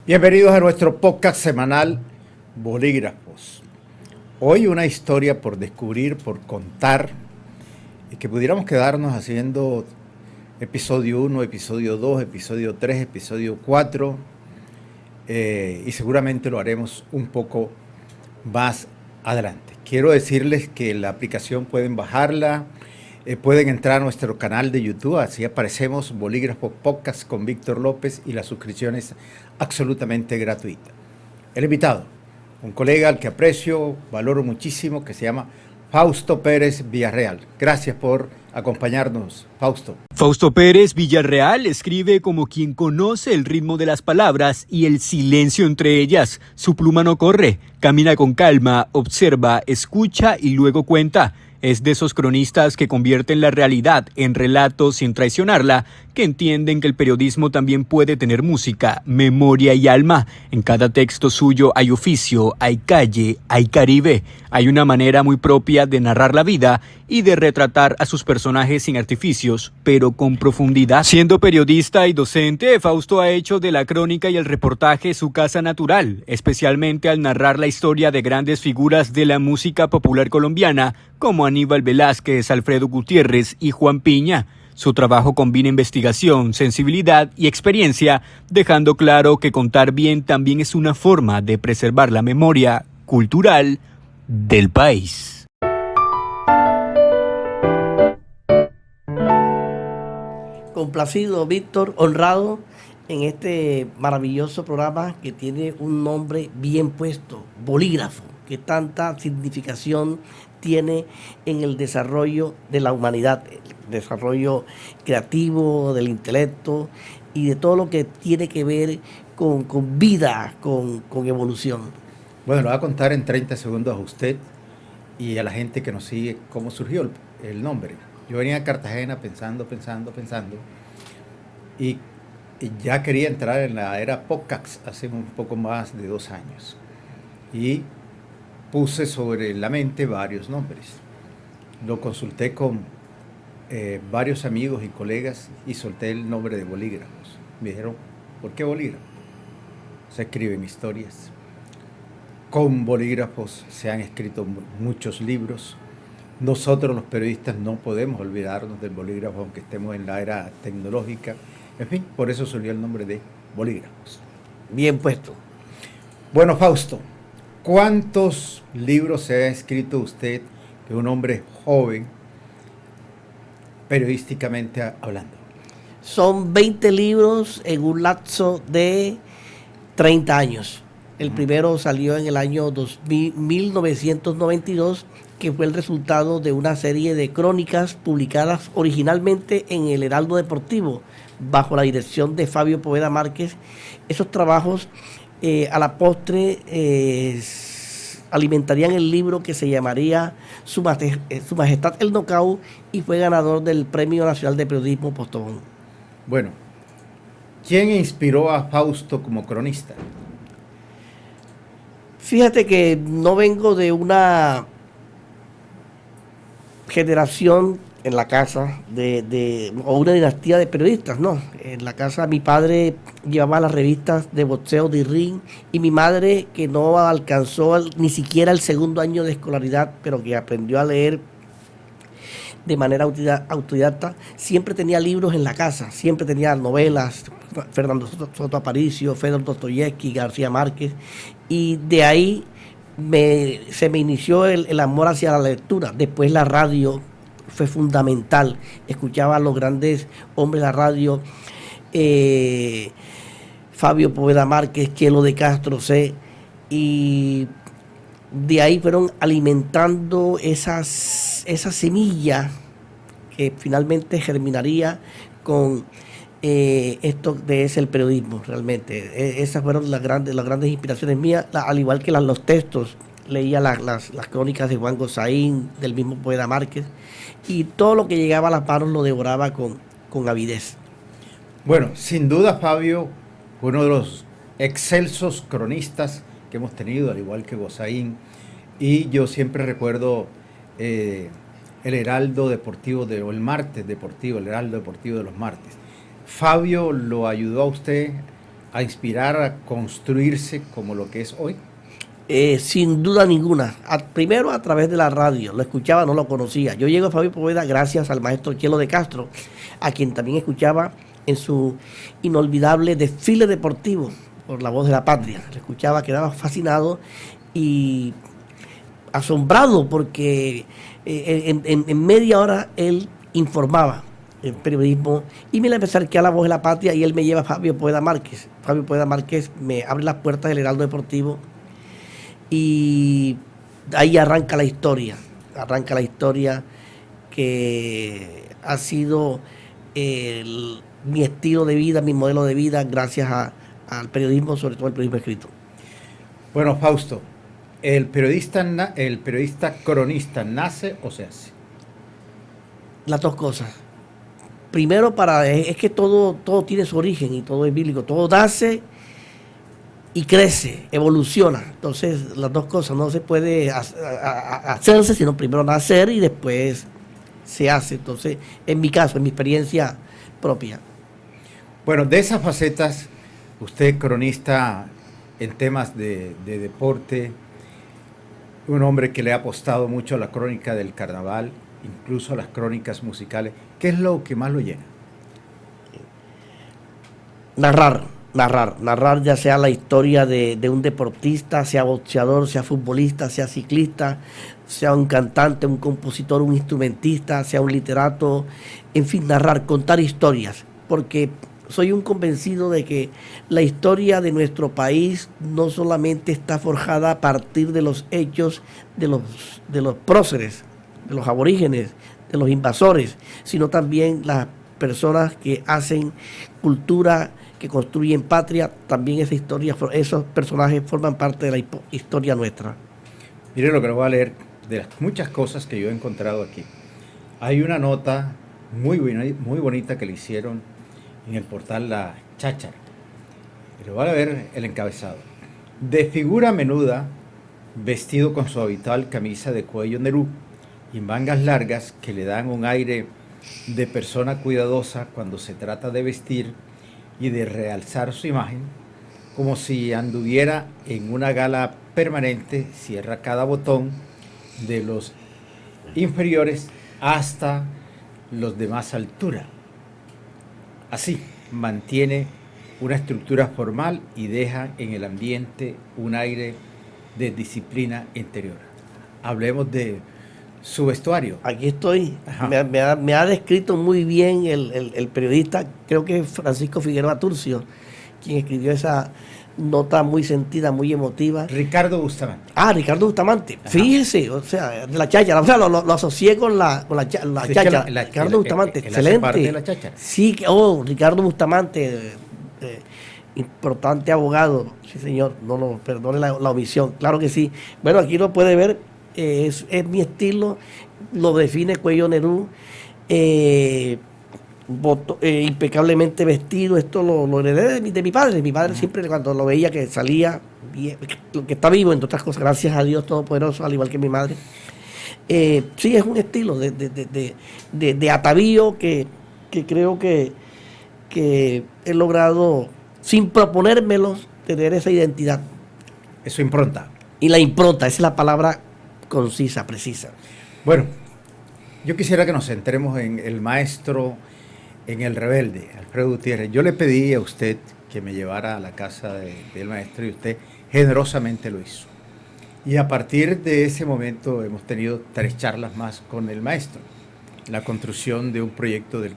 Bienvenidos a nuestro podcast semanal Bolígrafos. Hoy una historia por descubrir, por contar, y que pudiéramos quedarnos haciendo episodio 1, episodio 2, episodio 3, episodio 4, y seguramente lo haremos un poco más adelante. Quiero decirles que la aplicación pueden bajarla, pueden entrar a nuestro canal de YouTube, así aparecemos Bolígrafo Podcast con Víctor López y la suscripción es absolutamente gratuita. El invitado, un colega al que aprecio, valoro muchísimo, que se llama Fausto Pérez Villarreal. Gracias por acompañarnos, Fausto. Fausto Pérez Villarreal escribe como quien conoce el ritmo de las palabras y el silencio entre ellas. Su pluma no corre, camina con calma, observa, escucha y luego cuenta. Es de esos cronistas que convierten la realidad en relatos sin traicionarla, que entienden que el periodismo también puede tener música, memoria y alma. En cada texto suyo hay oficio, hay calle, hay Caribe. Hay una manera muy propia de narrar la vida y de retratar a sus personajes sin artificios, pero con profundidad. Siendo periodista y docente, Fausto ha hecho de la crónica y el reportaje su casa natural, especialmente al narrar la historia de grandes figuras de la música popular colombiana, como Aníbal Velázquez, Alfredo Gutiérrez y Juan Piña. Su trabajo combina investigación, sensibilidad y experiencia, dejando claro que contar bien también es una forma de preservar la memoria cultural del país. Complacido, Víctor, honrado en este maravilloso programa que tiene un nombre bien puesto, Bolígrafo, que tanta significación tiene en el desarrollo de la humanidad, el desarrollo creativo, del intelecto y de todo lo que tiene que ver con vida, con evolución. Bueno, lo voy a contar en 30 segundos a usted y a la gente que nos sigue cómo surgió el nombre. Yo venía a Cartagena pensando y ya quería entrar en la era podcast hace un poco más de 2 años. Y puse sobre la mente varios nombres. Lo consulté con varios amigos y colegas y solté el nombre de bolígrafos. Me dijeron, ¿por qué bolígrafos? Se escriben historias. Con bolígrafos se han escrito muchos libros. Nosotros los periodistas no podemos olvidarnos del bolígrafo aunque estemos en la era tecnológica. En fin, por eso surgió el nombre de bolígrafos. Bien puesto. Bueno, Fausto, ¿cuántos libros se ha escrito usted, que es un hombre joven, periodísticamente hablando? Son 20 libros en un lapso de 30 años. El primero salió en el año 1992, que fue el resultado de una serie de crónicas publicadas originalmente en el Heraldo Deportivo, bajo la dirección de Fabio Poveda Márquez. Esos trabajos a la postre alimentarían el libro que se llamaría Su Majestad el Nocao y fue ganador del Premio Nacional de Periodismo Postobón. Bueno, ¿quién inspiró a Fausto como cronista? Fíjate que no vengo de una generación en la casa o una dinastía de periodistas, no. En la casa mi padre llevaba las revistas de boxeo de ring y mi madre, que no alcanzó ni siquiera el segundo año de escolaridad, pero que aprendió a leer de manera autodidacta, siempre tenía libros en la casa, siempre tenía novelas, Fernando Soto Aparicio, Fedor Dostoyevsky, García Márquez, y de ahí se me inició el amor hacia la lectura. Después la radio fue fundamental, escuchaba a los grandes hombres de la radio, Fabio Poveda Márquez, Chelo de Castro C, y de ahí fueron alimentando esa semilla que finalmente germinaría con esto de es el periodismo realmente. Esas fueron las grandes inspiraciones mías, al igual que los textos. Leía las crónicas de Juan Gozaín, del mismo Poveda Márquez, y todo lo que llegaba a las manos lo devoraba con avidez. Bueno, sin duda Fabio fue uno de los excelsos cronistas que hemos tenido, al igual que Gozaín, y yo siempre recuerdo el Heraldo Deportivo o el Martes Deportivo, el Heraldo Deportivo de los martes. Fabio lo ayudó a usted a inspirar a construirse como lo que es hoy? Sin duda ninguna. Primero a través de la radio, lo escuchaba, no lo conocía. Yo llego a Fabio Poveda gracias al maestro Chelo de Castro, a quien también escuchaba en su inolvidable desfile deportivo por La Voz de la Patria. Lo escuchaba, quedaba fascinado y asombrado porque en media hora él informaba el periodismo y me empecé a acercar a La Voz de la Patria y él me lleva a Fabio Poveda Márquez. Fabio Poveda Márquez me abre las puertas del Heraldo Deportivo y ahí arranca la historia que ha sido mi estilo de vida, mi modelo de vida gracias al periodismo, sobre todo el periodismo escrito. Bueno, Fausto, ¿el periodista cronista nace o se hace? Las dos cosas. Primero, es que todo tiene su origen y todo es bíblico. Todo nace y crece, evoluciona. Entonces, las dos cosas no se puede hacerse, sino primero nacer y después se hace. Entonces, en mi caso, en mi experiencia propia. Bueno, de esas facetas, usted cronista en temas de deporte, un hombre que le ha apostado mucho a la crónica del carnaval, incluso a las crónicas musicales. ¿Qué es lo que más lo llena? Narrar ya sea la historia de un deportista, sea boxeador, sea futbolista, sea ciclista, sea un cantante, un compositor, un instrumentista, sea un literato, en fin, narrar, contar historias, porque soy un convencido de que la historia de nuestro país no solamente está forjada a partir de los hechos de los próceres, de los aborígenes, de los invasores, sino también las personas que hacen cultura, que construyen patria. También esa historia, esos personajes forman parte de la historia nuestra. Mire lo que le voy a leer de las muchas cosas que yo he encontrado aquí. Hay una nota muy bonita que le hicieron en el portal La Cháchara. Le voy a ver el encabezado. De figura menuda, vestido con su habitual camisa de cuello nerú y mangas largas que le dan un aire de persona cuidadosa cuando se trata de vestir y de realzar su imagen, como si anduviera en una gala permanente, cierra cada botón de los inferiores hasta los de más altura. Así, mantiene una estructura formal y deja en el ambiente un aire de disciplina interior. Hablemos de su vestuario. Aquí estoy. Me ha descrito muy bien el periodista, creo que es Francisco Figueroa Turcio, quien escribió esa nota muy sentida, muy emotiva. Ricardo Bustamante. Ricardo Bustamante. Ajá. Fíjese, o sea, de la cháchara. O sea, lo asocié con la cháchara. Ricardo Bustamante, excelente. Parte de la cháchara. Sí, Ricardo Bustamante, importante abogado. Sí, señor, perdone la omisión. Claro que sí. Bueno, aquí lo puede ver. Es mi estilo, lo define cuello nerú, impecablemente vestido. Esto lo heredé de mi padre. Mi padre siempre, cuando lo veía que salía, que está vivo, entre otras cosas, gracias a Dios Todopoderoso, al igual que mi madre. Sí, es un estilo de atavío que creo que he logrado, sin proponérmelo, tener esa identidad. Eso impronta. Y la impronta, esa es la palabra concisa, precisa. Bueno, yo quisiera que nos centremos en el maestro, en el rebelde, Alfredo Gutiérrez. Yo le pedí a usted que me llevara a la casa del maestro y usted generosamente lo hizo. Y a partir de ese momento hemos tenido 3 charlas más con el maestro, la construcción de un proyecto del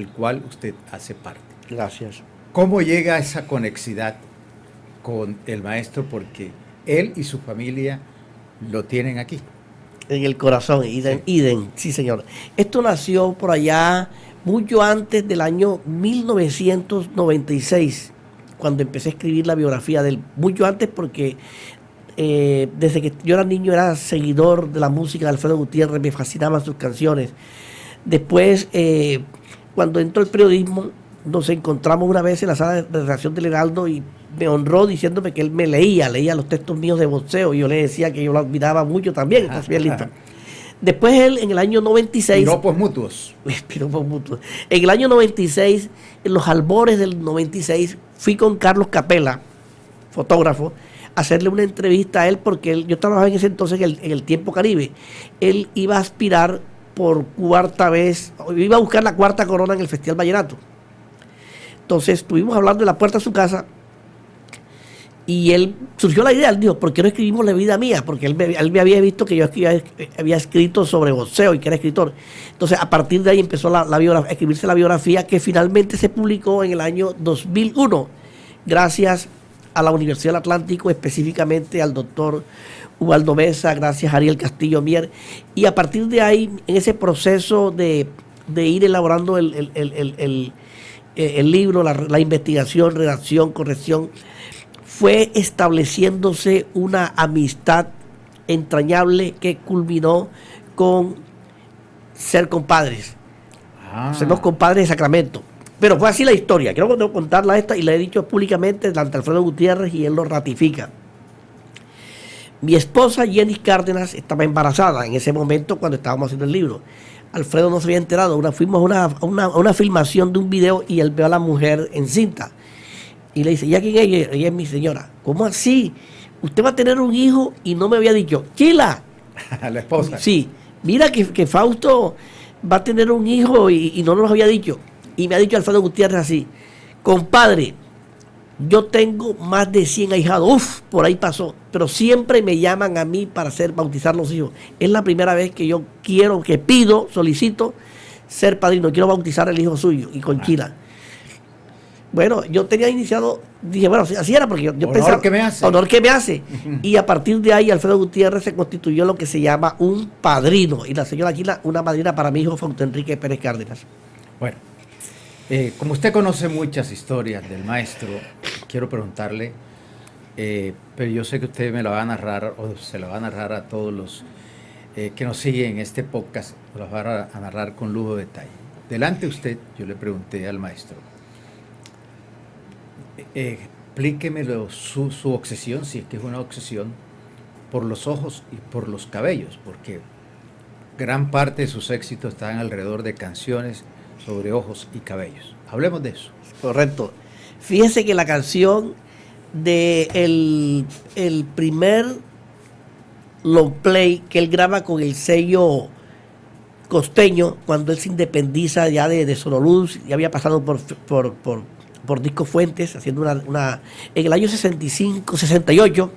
cual usted hace parte. Gracias. ¿Cómo llega esa conexidad con el maestro? Porque él y su familia lo tienen aquí. En el corazón, Iden, sí señor. Esto nació por allá mucho antes del año 1996, cuando empecé a escribir la biografía de él. Mucho antes porque desde que yo era niño era seguidor de la música de Alfredo Gutiérrez, me fascinaban sus canciones. Después, cuando entró el periodismo, nos encontramos una vez en la sala de redacción del Heraldo y me honró diciéndome que él me leía los textos míos de boxeo y yo le decía que yo lo admiraba mucho también. Entonces, bien listo. Después él, en el año 96... Piropos mutuos. Piropos mutuos. En el año 96, en los albores del 96, fui con Carlos Capela, fotógrafo, a hacerle una entrevista a él porque yo trabajaba en ese entonces en el Tiempo Caribe. Él iba a aspirar por cuarta vez, iba a buscar la cuarta corona en el Festival Vallenato. Entonces estuvimos hablando en la puerta de su casa y él surgió la idea, él dijo, ¿por qué no escribimos La vida mía? Porque él me había visto que yo había escrito sobre boxeo y que era escritor. Entonces a partir de ahí empezó a escribirse la biografía que finalmente se publicó en el año 2001, gracias a la Universidad del Atlántico, específicamente al doctor Ubaldo Mesa, gracias a Ariel Castillo Mier, y a partir de ahí, en ese proceso de ir elaborando el libro, la investigación, redacción, corrección, fue estableciéndose una amistad entrañable que culminó con ser compadres. Somos compadres de Sacramento. Pero fue así la historia. Quiero contarla esta y la he dicho públicamente delante de Alfredo Gutiérrez y él lo ratifica. Mi esposa Jenny Cárdenas estaba embarazada en ese momento cuando estábamos haciendo el libro. Alfredo no se había enterado. Fuimos a una filmación de un video y él ve a la mujer encinta. Y le dice, ¿ya quién es ella? Ella es mi señora. ¿Cómo así? Usted va a tener un hijo y no me había dicho. ¡Chila! La esposa. Sí. Mira que Fausto va a tener un hijo y no nos había dicho. Y me ha dicho Alfredo Gutiérrez así, compadre, yo tengo más de 100 ahijados. Uf, por ahí pasó. Pero siempre me llaman a mí para bautizar los hijos. Es la primera vez que yo solicito ser padrino. Quiero bautizar el hijo suyo y con Chila. Bueno, yo tenía iniciado, dije, bueno, así era porque yo pensaba. Honor que me hace. Y a partir de ahí, Alfredo Gutiérrez se constituyó lo que se llama un padrino. Y la señora Chila, una madrina para mi hijo Fausto Enrique Pérez Cárdenas. Bueno, como usted conoce muchas historias del maestro, quiero preguntarle, pero yo sé que usted me la va a narrar, o se la va a narrar a todos los que nos siguen en este podcast, lo va a narrar con lujo de detalle. Delante de usted, yo le pregunté al maestro, explíqueme su obsesión, si es que es una obsesión, por los ojos y por los cabellos, porque gran parte de sus éxitos están alrededor de canciones sobre ojos y cabellos. Hablemos de eso. Correcto. Fíjese que la canción de el primer long play que él graba con el sello costeño, cuando él se independiza ya de Sonoluz, ya había pasado por Disco Fuentes, haciendo en el año 68,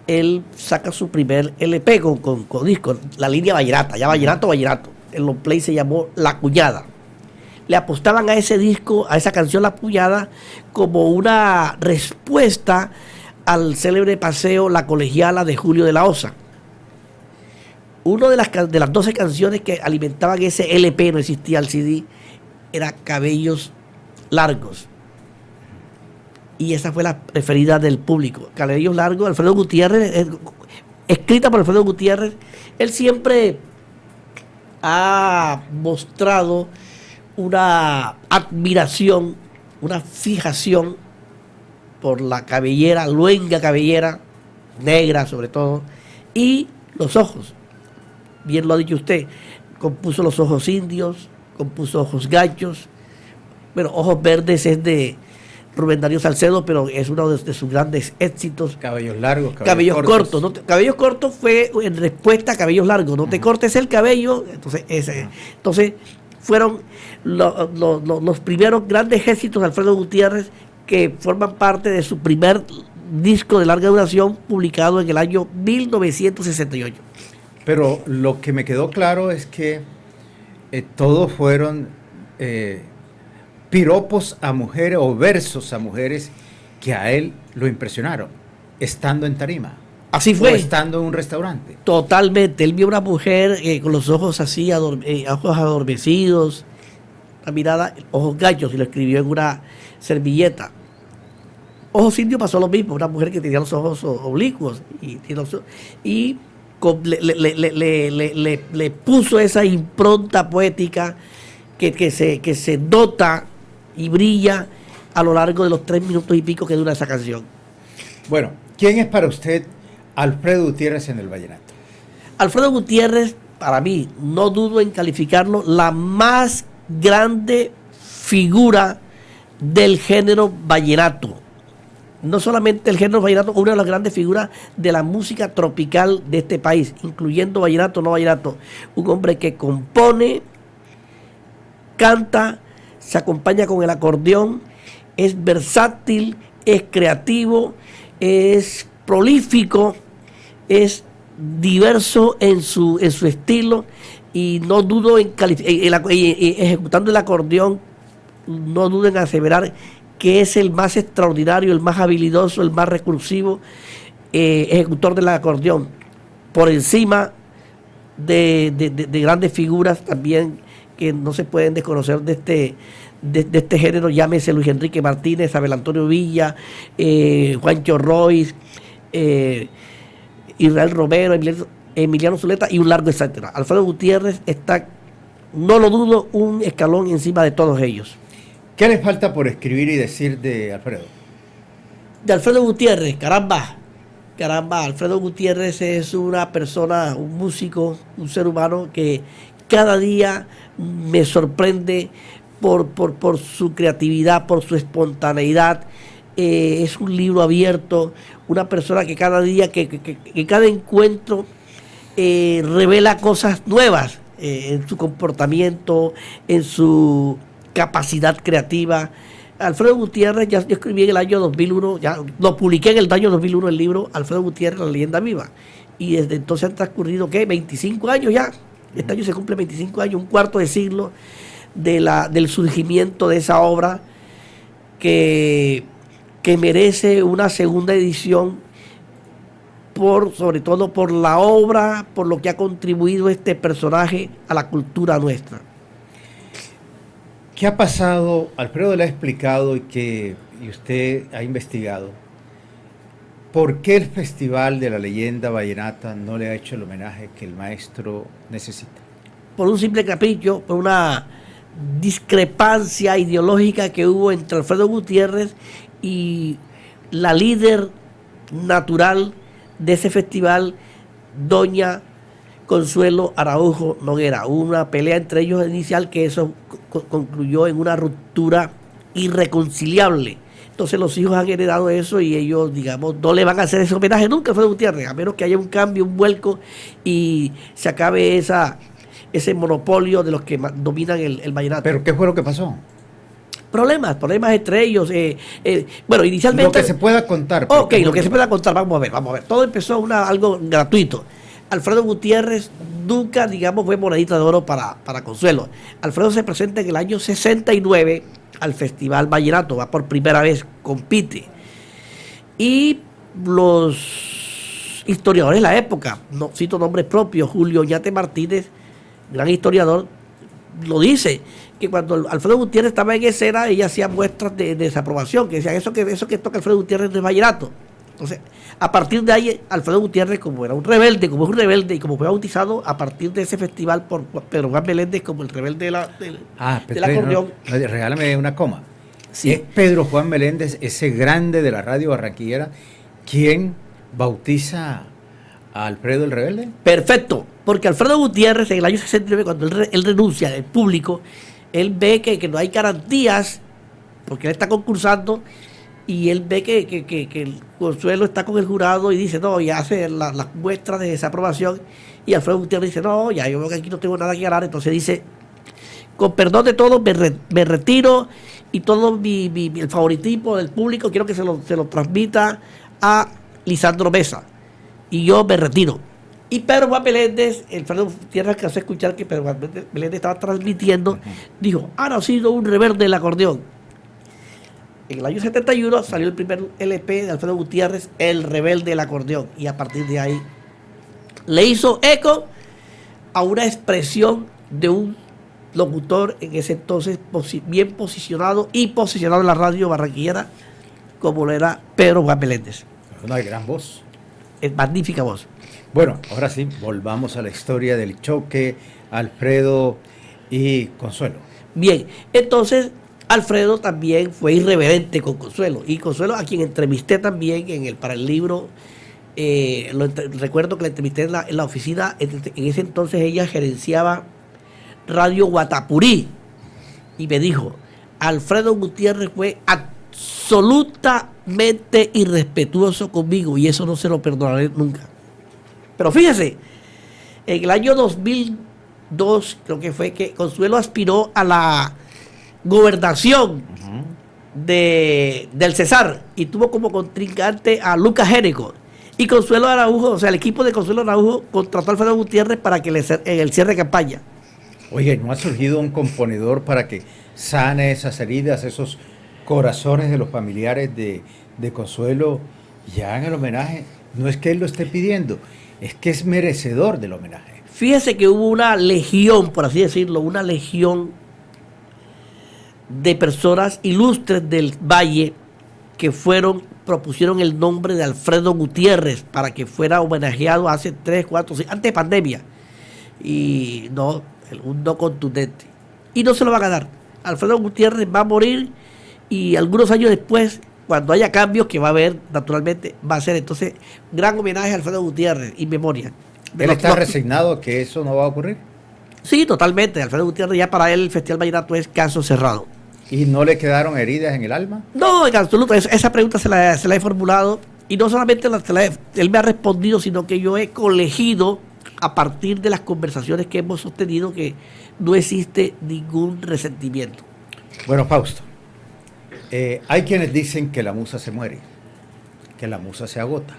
él saca su primer LP con disco, la línea Vallenata, ya Vallenato. El long play se llamó La Cuñada. Le apostaban a ese disco, a esa canción La Cuñada, como una respuesta al célebre paseo La Colegiala de Julio de la Osa. Una de las 12 canciones que alimentaban ese LP, no existía el CD, era Cabellos Largos. Y esa fue la preferida del público. Cabellos Largos, Alfredo Gutiérrez, escrita por Alfredo Gutiérrez. Él siempre ha mostrado una admiración, una fijación por la cabellera, luenga cabellera, negra sobre todo, y los ojos. Bien lo ha dicho usted, compuso Los Ojos Indios, compuso Ojos Gachos, bueno, Ojos Verdes es de Rubén Darío Salcedo, pero es uno de sus grandes éxitos. Cabellos largos, cabellos cortos. Cabellos cortos fue en respuesta a Cabellos Largos. No te cortes el cabello. Entonces fueron los primeros grandes éxitos de Alfredo Gutiérrez, que forman parte de su primer disco de larga duración, publicado en el año 1968. Pero lo que me quedó claro es que todos fueron piropos a mujeres o versos a mujeres que a él lo impresionaron, estando en tarima. Así fue. O estando en un restaurante. Totalmente. Él vio una mujer con los ojos así, ojos adormecidos, la mirada, ojos gachos, y lo escribió en una servilleta. Ojos Indios pasó lo mismo, una mujer que tenía los ojos oblicuos y le puso esa impronta poética que se nota y brilla a lo largo de los 3 minutos y pico que dura esa canción. Bueno, ¿quién es para usted Alfredo Gutiérrez en el vallenato? Alfredo Gutiérrez, para mí, no dudo en calificarlo, la más grande figura del género vallenato. No solamente el género vallenato, una de las grandes figuras de la música tropical de este país, incluyendo vallenato, no vallenato. Un hombre que compone, canta, se acompaña con el acordeón, es versátil, es creativo, es prolífico, es diverso en su estilo, y no dudo ejecutando el acordeón, no dudo en aseverar que es el más extraordinario, el más habilidoso, el más recursivo ejecutor del acordeón, por encima de grandes figuras también que no se pueden desconocer de este género, llámese Luis Enrique Martínez, Abel Antonio Villa, Juancho Royce, Israel Romero, Emiliano Zuleta y un largo etcétera. Alfredo Gutiérrez está, no lo dudo, un escalón encima de todos ellos. ¿Qué les falta por escribir y decir de Alfredo? De Alfredo Gutiérrez, caramba, Alfredo Gutiérrez es una persona, un músico, un ser humano que cada día me sorprende por su creatividad, por su espontaneidad. Es un libro abierto, una persona que cada día, que cada encuentro revela cosas nuevas en su comportamiento, en su capacidad creativa. Alfredo Gutiérrez, yo escribí en el año 2001, ya lo publiqué en el año 2001 el libro Alfredo Gutiérrez, la leyenda viva. Y desde entonces han transcurrido, ¿qué? 25 años ya. Este año se cumple 25 años, un cuarto de siglo del surgimiento de esa obra que merece una segunda edición, sobre todo por la obra, por lo que ha contribuido este personaje a la cultura nuestra. ¿Qué ha pasado? Alfredo le ha explicado y usted ha investigado. ¿Por qué el Festival de la Leyenda Vallenata no le ha hecho el homenaje que el maestro necesita? Por un simple capricho, por una discrepancia ideológica que hubo entre Alfredo Gutiérrez y la líder natural de ese festival, doña Consuelo Araujo Noguera. Hubo una pelea entre ellos inicial que eso concluyó en una ruptura irreconciliable. Entonces los hijos han heredado eso y ellos, digamos, no le van a hacer ese homenaje nunca a Alfredo Gutiérrez, a menos que haya un cambio, un vuelco y se acabe ese monopolio de los que dominan el vallenato. ¿Pero qué fue lo que pasó? Problemas entre ellos. Bueno, inicialmente... Lo que se pueda contar. Ok, lo que se pueda contar, vamos a ver. Todo empezó algo gratuito. Alfredo Gutiérrez nunca, digamos, fue monedita de oro para Consuelo. Alfredo se presenta en el año 69 al Festival Vallenato, va por primera vez, compite. Y los historiadores de la época, no cito nombres propios, Julio Oñate Martínez, gran historiador, lo dice, que cuando Alfredo Gutiérrez estaba en escena, ella hacía muestras de desaprobación, que decían, eso que toca Alfredo Gutiérrez no es vallenato. Entonces, a partir de ahí, Alfredo Gutiérrez, como es un rebelde y como fue bautizado a partir de ese festival por Pedro Juan Meléndez como el rebelde del acordeón. Regálame una coma. Sí. Es Pedro Juan Meléndez, ese grande de la radio barranquillera, quien bautiza a Alfredo el Rebelde. Perfecto, porque Alfredo Gutiérrez en el año 69, cuando él renuncia al público, él ve que no hay garantías, porque él está concursando, y él ve que el Consuelo está con el jurado y dice, no, y hace las muestras de desaprobación, y Alfredo Gutiérrez dice, no, ya yo veo que aquí no tengo nada que ganar, entonces dice, con perdón de todo, me retiro, y todo el favoritismo del público quiero que se lo transmita a Lisandro Mesa, y yo me retiro. Y Pedro Juan Meléndez, Alfredo Gutiérrez alcanzó a escuchar que Pedro Juan Meléndez estaba transmitiendo, dijo, ha sido un rebelde del acordeón. En el año 71 salió el primer LP de Alfredo Gutiérrez, El Rebelde del Acordeón, y a partir de ahí le hizo eco a una expresión de un locutor en ese entonces bien posicionado y posicionado en la radio barranquillera, como lo era Pedro Juan Meléndez. Una gran voz. Es magnífica voz. Bueno, ahora sí, volvamos a la historia del choque Alfredo y Consuelo. Bien, entonces Alfredo también fue irreverente con Consuelo, y Consuelo, a quien entrevisté también para el libro, recuerdo que la entrevisté en la oficina. En ese entonces ella gerenciaba Radio Guatapurí, y me dijo, Alfredo Gutiérrez fue absolutamente irrespetuoso conmigo y eso no se lo perdonaré nunca. Pero fíjese, en el año 2002 creo que fue que Consuelo aspiró a la gobernación del Cesar y tuvo como contrincante a Lucas Génico. Y Consuelo Araujo, o sea, el equipo de Consuelo Araujo contrató a Alfredo Gutiérrez para que en el cierre de campaña. Oye, ¿no ha surgido un componedor para que sane esas heridas, esos corazones de los familiares de Consuelo y hagan el homenaje? No es que él lo esté pidiendo, es que es merecedor del homenaje. Fíjese que hubo una legión, por así decirlo, una legión de personas ilustres del Valle que propusieron el nombre de Alfredo Gutiérrez para que fuera homenajeado hace 3, 4, 6, antes de pandemia. Y no, un no contundente. Y no se lo van a dar. Alfredo Gutiérrez va a morir y algunos años después, cuando haya cambios que va a haber, naturalmente, va a ser entonces gran homenaje a Alfredo Gutiérrez, in memoria. ¿Él está resignado a que eso no va a ocurrir? Sí, totalmente. Alfredo Gutiérrez, ya para él el Festival Vallenato es caso cerrado. ¿Y no le quedaron heridas en el alma? No, en absoluto. Esa pregunta se la he formulado y no solamente él me ha respondido, sino que yo he colegido a partir de las conversaciones que hemos sostenido que no existe ningún resentimiento. Bueno, Fausto, hay quienes dicen que la musa se muere, que la musa se agota.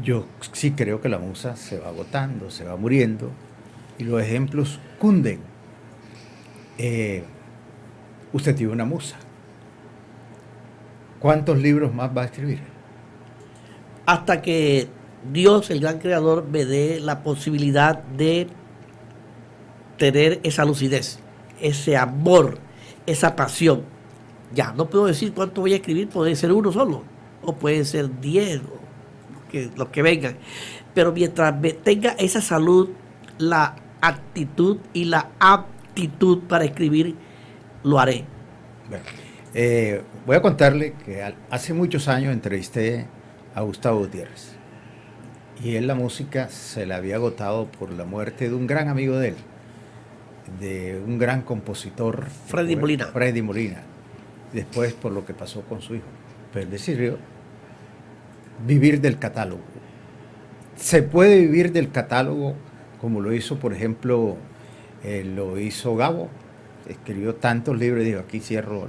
Yo sí creo que la musa se va agotando, se va muriendo y los ejemplos cunden. Usted tiene una musa. ¿Cuántos libros más va a escribir? Hasta que Dios, el gran creador, me dé la posibilidad de tener esa lucidez, ese amor, esa pasión. Ya, no puedo decir cuánto voy a escribir, puede ser uno solo, o pueden ser 10, los que vengan. Pero mientras tenga esa salud, la actitud y la aptitud para escribir, lo haré. Bueno, voy a contarle que hace muchos años entrevisté a Gustavo Gutiérrez y él la música se la había agotado por la muerte de un gran amigo de él, de un gran compositor, Freddy Molina, después por lo que pasó con su hijo. Pero él decidió vivir del catálogo. Se puede vivir del catálogo como lo hizo, por ejemplo, lo hizo Gabo. Escribió tantos libros y dijo, aquí cierro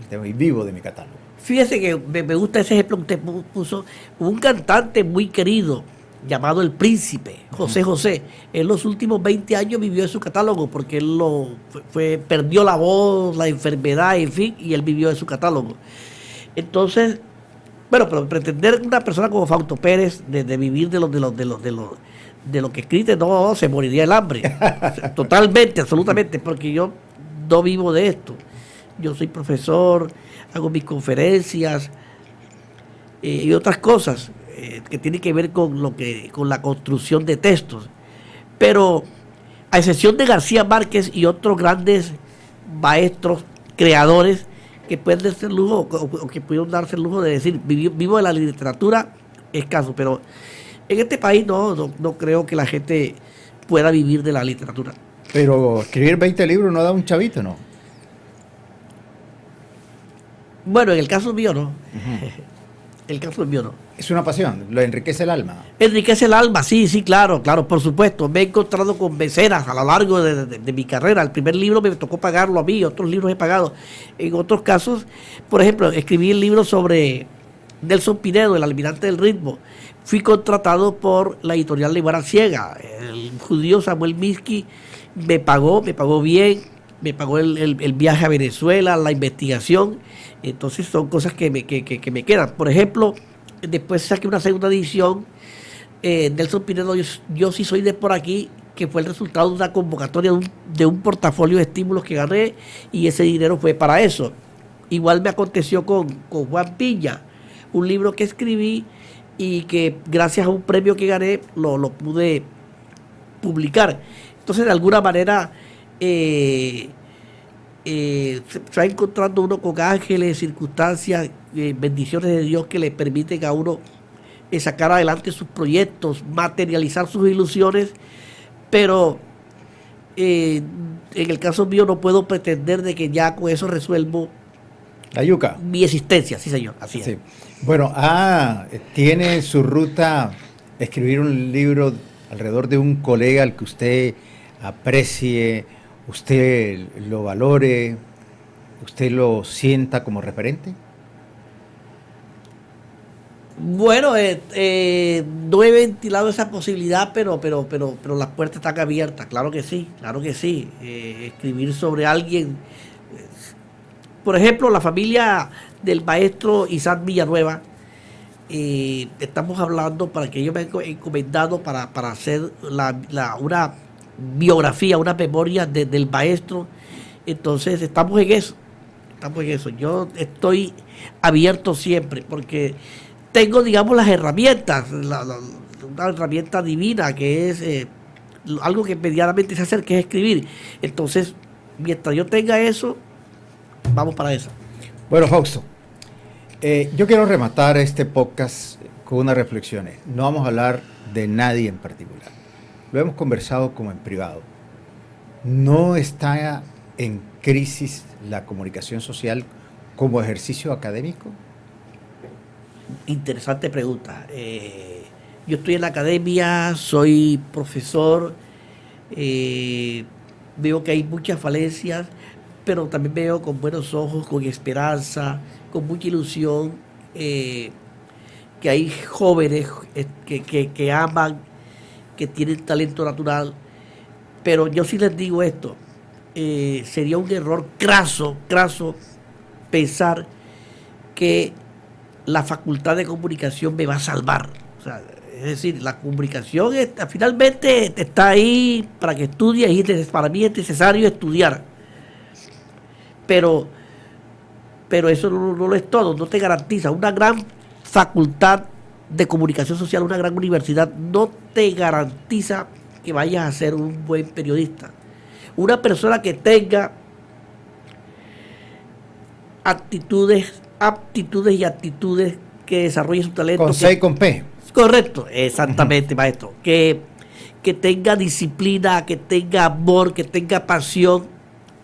el tema y vivo de mi catálogo. Fíjese que me gusta ese ejemplo que usted puso. Un cantante muy querido llamado El Príncipe, José José. En los últimos 20 años vivió de su catálogo porque él perdió la voz, la enfermedad, en fin, y él vivió de su catálogo. Entonces, bueno, pero pretender una persona como Fausto Pérez de vivir de lo que escribe, no, se moriría el hambre. Totalmente, absolutamente, porque yo no vivo de esto. Yo soy profesor, hago mis conferencias y otras cosas que tienen que ver con la construcción de textos. Pero a excepción de García Márquez y otros grandes maestros, creadores, que pueden darse el lujo o que pudieron darse el lujo de decir vivo de la literatura, escaso, pero en este país no creo que la gente pueda vivir de la literatura. Pero escribir 20 libros no da un chavito, ¿no? Bueno, en el caso mío no. El caso mío no. Es una pasión, lo enriquece el alma. Enriquece el alma, sí, claro, por supuesto. Me he encontrado con mecenas a lo largo de mi carrera. El primer libro me tocó pagarlo a mí, otros libros he pagado. En otros casos, por ejemplo, escribí el libro sobre Nelson Pinedo, el almirante del ritmo. Fui contratado por la editorial de Iguana Ciega. El judío Samuel Minsky me pagó bien, me pagó el viaje a Venezuela, la investigación. Entonces son cosas que me quedan. Por ejemplo, después saqué una segunda edición, Nelson Pinedo, yo sí soy de por aquí, que fue el resultado de una convocatoria de un portafolio de estímulos que gané, y ese dinero fue para eso. Igual me aconteció con Juan Piña, un libro que escribí y que gracias a un premio que gané lo pude publicar. Entonces, de alguna manera, se va encontrando uno con ángeles, circunstancias, bendiciones de Dios que le permiten a uno sacar adelante sus proyectos, materializar sus ilusiones, pero En el caso mío no puedo pretender de que ya con eso resuelvo La yuca. mi existencia, sí señor, así es. Sí. Bueno, tiene en su ruta escribir un libro alrededor de un colega al que usted aprecie, usted lo valore, usted lo sienta como referente. Bueno, no he ventilado esa posibilidad, pero las puertas están abiertas, claro que sí, claro que sí. Escribir sobre alguien, por ejemplo, la familia del maestro Isaac Villanueva, estamos hablando para que yo me he encomendado para hacer una biografía, una memoria del maestro. Entonces estamos en eso, estamos en eso. Yo estoy abierto siempre porque tengo, digamos, las herramientas, una herramienta divina que es algo que medianamente se hace, que es escribir. Entonces, mientras yo tenga eso, vamos para eso. Bueno, Fausto, yo quiero rematar este podcast con unas reflexiones. No vamos a hablar de nadie en particular. Lo hemos conversado como en privado. ¿No está en crisis la comunicación social como ejercicio académico? Interesante pregunta. Yo estoy en la academia, soy profesor, veo que hay muchas falencias, pero también veo con buenos ojos, con esperanza, con mucha ilusión, que hay jóvenes que aman, que tienen talento natural. Pero yo sí les digo esto, sería un error craso pensar que la facultad de comunicación me va a salvar. O sea, es decir, la comunicación finalmente está ahí para que estudies y para mí es necesario estudiar. Pero eso no lo es todo, no te garantiza. Una gran facultad de comunicación social, una gran universidad, no te garantiza que vayas a ser un buen periodista. Una persona que tenga aptitudes y actitudes, que desarrolle su talento. Con C y con P. Correcto, exactamente, maestro. Que tenga disciplina, que tenga amor, que tenga pasión,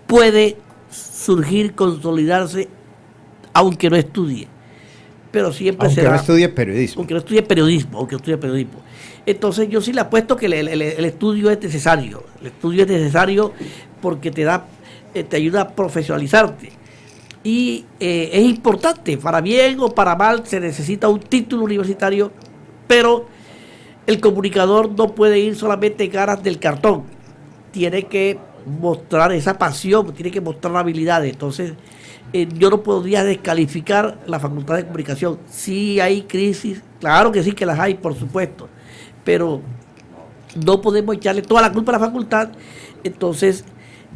puede surgir, consolidarse, aunque no estudie. Pero siempre aunque será. No estudie periodismo. Aunque no estudie periodismo. Entonces yo sí le apuesto que el estudio es necesario. El estudio es necesario porque te ayuda a profesionalizarte. Y es importante, para bien o para mal, se necesita un título universitario, pero el comunicador no puede ir solamente en aras del cartón, tiene que mostrar esa pasión, tiene que mostrar habilidades. Entonces, yo no podría descalificar la facultad de comunicación. Sí hay crisis, claro que sí que las hay, por supuesto, pero no podemos echarle toda la culpa a la facultad. Entonces,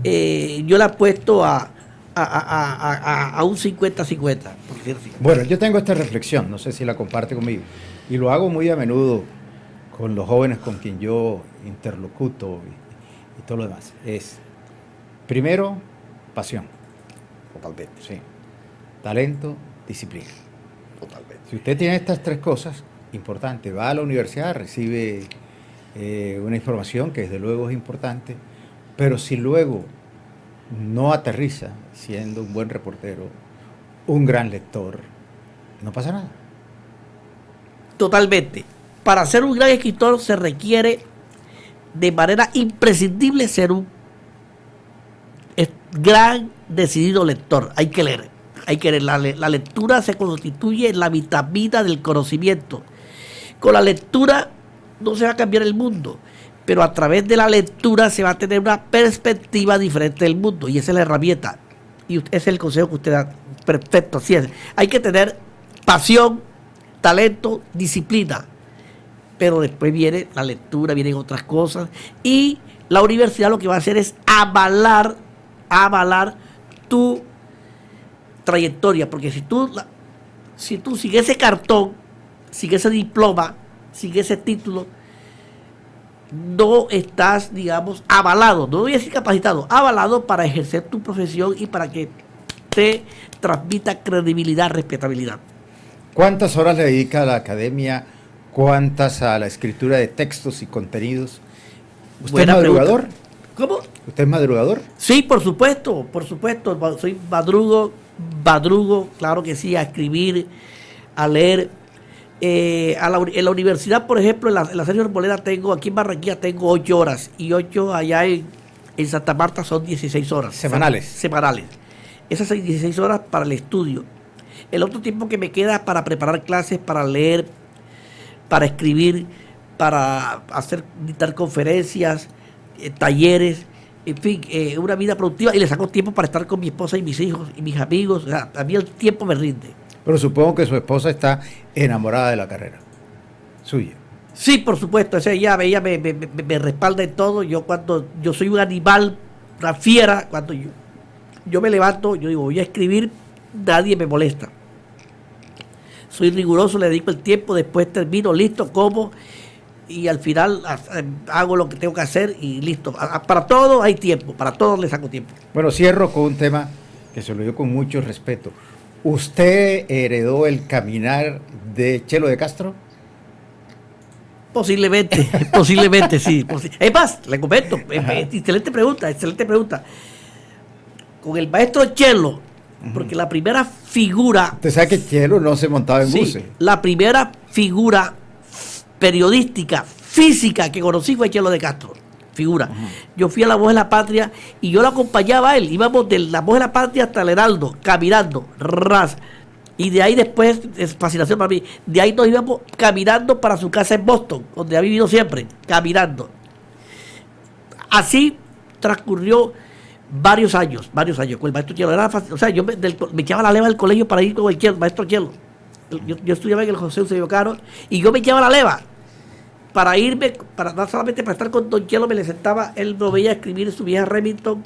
yo le apuesto a un 50-50, por decirlo así. Bueno, yo tengo esta reflexión, no sé si la comparte conmigo, y lo hago muy a menudo con los jóvenes con quien yo interlocuto y todo lo demás. Es, primero, pasión. Totalmente. Sí. Talento, disciplina. Totalmente. Si usted tiene estas tres cosas, importante, va a la universidad, recibe una información que desde luego es importante, pero si luego no aterriza siendo un buen reportero, un gran lector, no pasa nada. Totalmente. Para ser un gran escritor se requiere de manera imprescindible ser un gran decidido lector. Hay que leer. La lectura se constituye en la vitamina del conocimiento. Con la lectura no se va a cambiar el mundo, pero a través de la lectura se va a tener una perspectiva diferente del mundo, y esa es la herramienta, y ese es el consejo que usted da. Perfecto, así es. Hay que tener pasión, talento, disciplina, pero después viene la lectura, vienen otras cosas, y la universidad lo que va a hacer es avalar tu trayectoria, porque si tú sin ese cartón, sin ese diploma, sin ese título, no estás, digamos, avalado, no voy a decir capacitado, avalado para ejercer tu profesión y para que te transmita credibilidad, respetabilidad. ¿Cuántas horas le dedica a la academia? ¿Cuántas a la escritura de textos y contenidos? ¿Usted es madrugador? ¿Cómo? ¿Usted es madrugador? Sí, por supuesto. Soy madrugo, claro que sí, a escribir, a leer. En la universidad, por ejemplo, en la Sergio Arboleda tengo, aquí en Barranquilla tengo 8 horas y 8 allá en Santa Marta son 16 horas. ¿Semanales? Semanales. Esas son 16 horas para el estudio. El otro tiempo que me queda para preparar clases, para leer, para escribir, para dictar conferencias, talleres, en fin, una vida productiva, y le saco tiempo para estar con mi esposa y mis hijos y mis amigos. O sea, a mí el tiempo me rinde. Pero supongo que su esposa está enamorada de la carrera suya. Sí, por supuesto, ella me respalda en todo. Yo soy un animal, una fiera, cuando yo me levanto, yo digo, voy a escribir, nadie me molesta. Soy riguroso, le dedico el tiempo, después termino, listo, como, y al final hago lo que tengo que hacer y listo. Para todo hay tiempo, para todo le saco tiempo. Bueno, cierro con un tema que se lo digo con mucho respeto. ¿Usted heredó el caminar de Chelo de Castro? Posiblemente sí. Es más, le comento, excelente pregunta. Con el maestro Chelo, porque la primera figura... Usted sabe que Chelo no se montaba en buses. La primera figura periodística, física que conocí fue Chelo de Castro. Figura. Yo fui a La Voz de la Patria y yo lo acompañaba a él. Íbamos de La Voz de la Patria hasta el Heraldo, caminando, ras. Y de ahí después, es fascinación para mí, de ahí nos íbamos caminando para su casa en Boston, donde ha vivido siempre, caminando. Así transcurrió varios años con el maestro Chelo. Era fácil, o sea, yo me echaba la leva del colegio para ir con el maestro Chelo. Yo estudiaba en el José Eusebio Caro y yo me echaba la leva para irme, no solamente para estar con don Chelo, me le sentaba, él me veía escribir su vieja Remington,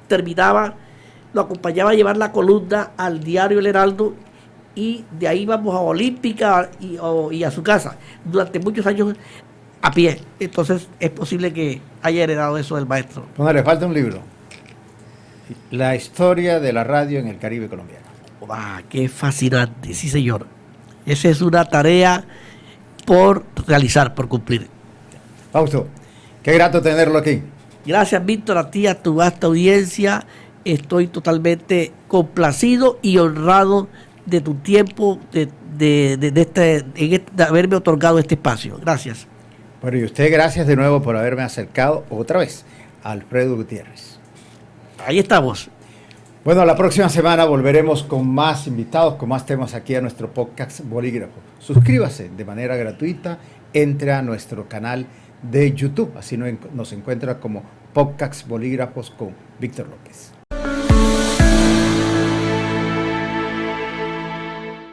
terminaba, lo acompañaba a llevar la columna al diario El Heraldo y de ahí íbamos a Olímpica y a su casa, durante muchos años a pie. Entonces es posible que haya heredado eso del maestro. Bueno, le falta un libro. La historia de la radio en el Caribe colombiano. ¡Qué fascinante! Sí, señor. Esa es una tarea por realizar, por cumplir. Fausto, qué grato tenerlo aquí. Gracias, Víctor, a ti, a tu vasta audiencia. Estoy totalmente complacido y honrado de tu tiempo, de haberme otorgado este espacio. Gracias. Bueno, y usted, gracias de nuevo por haberme acercado otra vez a Alfredo Gutiérrez. Ahí estamos. Bueno, la próxima semana volveremos con más invitados, con más temas aquí a nuestro podcast Bolígrafo. Suscríbase de manera gratuita, entre a nuestro canal de YouTube, así nos encuentra como Podcast Bolígrafos con Víctor López.